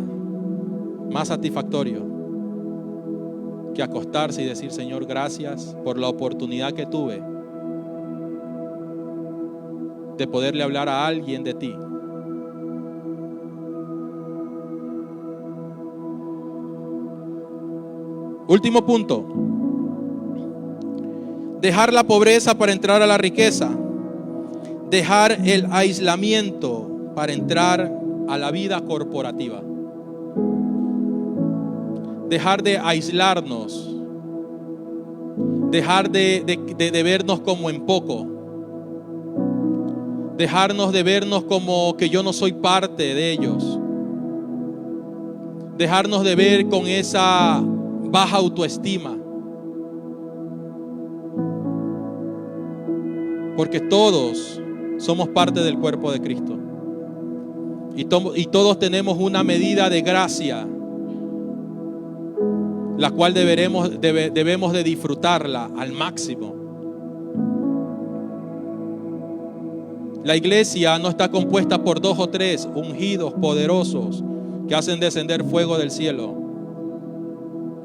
más satisfactorio que acostarse y decir: Señor, gracias por la oportunidad que tuve de poderle hablar a alguien de ti. Último punto: dejar la pobreza para entrar a la riqueza. Dejar el aislamiento para entrar a la vida corporativa. Dejar de aislarnos. Dejar de vernos como en poco. Dejarnos de vernos como que yo no soy parte de ellos. Dejarnos de ver con esa baja autoestima. Porque todos somos parte del cuerpo de Cristo. Y todos tenemos una medida de gracia, la cual debemos de disfrutarla al máximo. La iglesia no está compuesta por 2 o 3 ungidos poderosos que hacen descender fuego del cielo.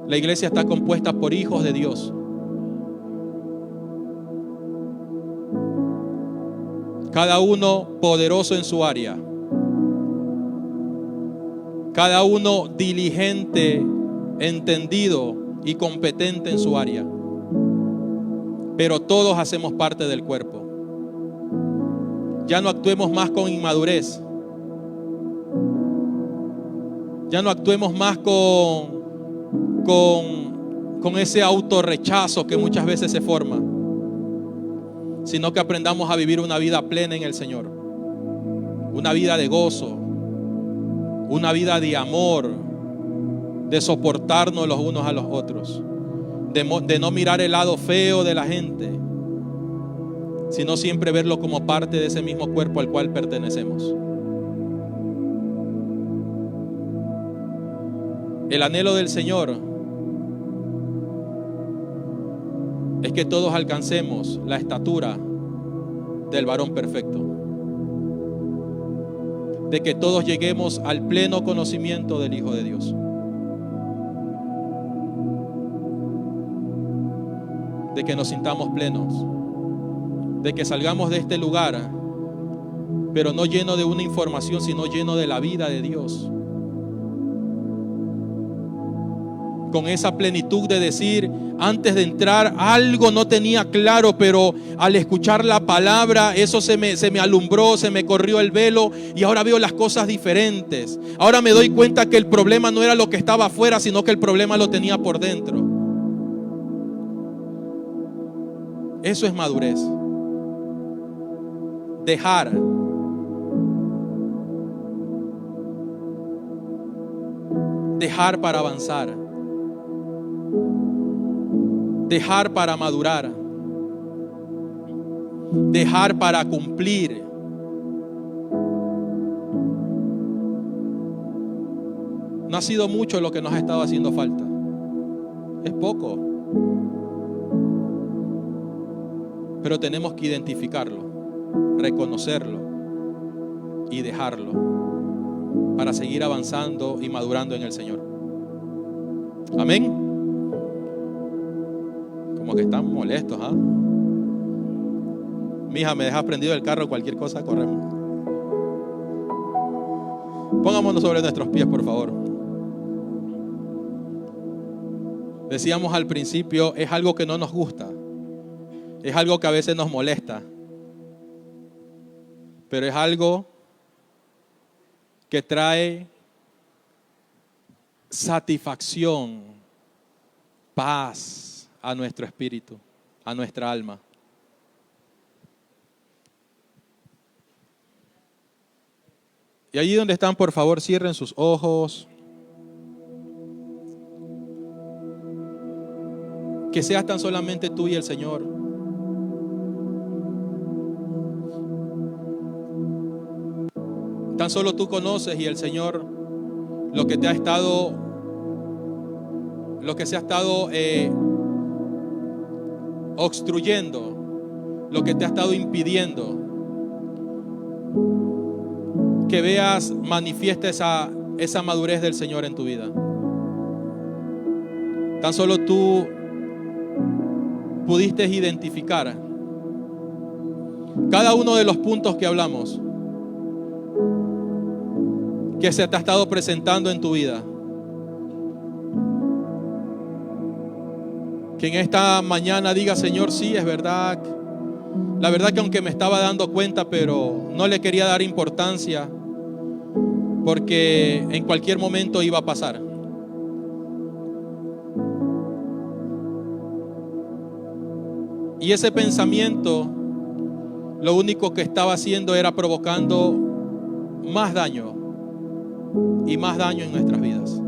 La iglesia está compuesta por hijos de Dios. Cada uno poderoso en su área. Cada uno diligente, entendido y competente en su área. Pero todos hacemos parte del cuerpo. Ya no actuemos más con inmadurez. Ya no actuemos más con ese autorrechazo que muchas veces se forma, sino que aprendamos a vivir una vida plena en el Señor, una vida de gozo, una vida de amor, de soportarnos los unos a los otros, de no mirar el lado feo de la gente, sino siempre verlo como parte de ese mismo cuerpo al cual pertenecemos. El anhelo del Señor es que todos alcancemos la estatura del varón perfecto, de que todos lleguemos al pleno conocimiento del Hijo de Dios, de que nos sintamos plenos, de que salgamos de este lugar, pero no lleno de una información, sino lleno de la vida de Dios, con esa plenitud de decir: antes de entrar algo no tenía claro, pero al escuchar la palabra eso se me alumbró, se me corrió el velo y ahora veo las cosas diferentes. Ahora me doy cuenta que el problema no era lo que estaba afuera, sino que el problema lo tenía por dentro. Eso es madurez. Dejar. Dejar para avanzar. Dejar para madurar. Dejar para cumplir. No ha sido mucho lo que nos ha estado haciendo falta. Es poco. Pero tenemos que identificarlo, reconocerlo y dejarlo para seguir avanzando y madurando en el Señor. Amén. Como que están molestos, ¿ah? Mija, me dejas prendido el carro, cualquier cosa, corremos. Pongámonos sobre nuestros pies, por favor. Decíamos al principio, es algo que no nos gusta. Es algo que a veces nos molesta. Pero es algo que trae satisfacción, paz a nuestro espíritu, a nuestra alma. Y allí donde están, por favor, cierren sus ojos. Que seas tan solamente tú y el Señor. Tan solo tú conoces y el Señor lo que te ha estado, lo que se ha estado obstruyendo, lo que te ha estado impidiendo que veas manifiesta esa madurez del Señor en tu vida. Tan solo tú pudiste identificar cada uno de los puntos que hablamos, que se te ha estado presentando en tu vida. Que en esta mañana diga: Señor, sí, es verdad. La verdad que aunque me estaba dando cuenta, pero no le quería dar importancia, porque en cualquier momento iba a pasar. Y ese pensamiento, lo único que estaba haciendo era provocando más daño y más daño en nuestras vidas.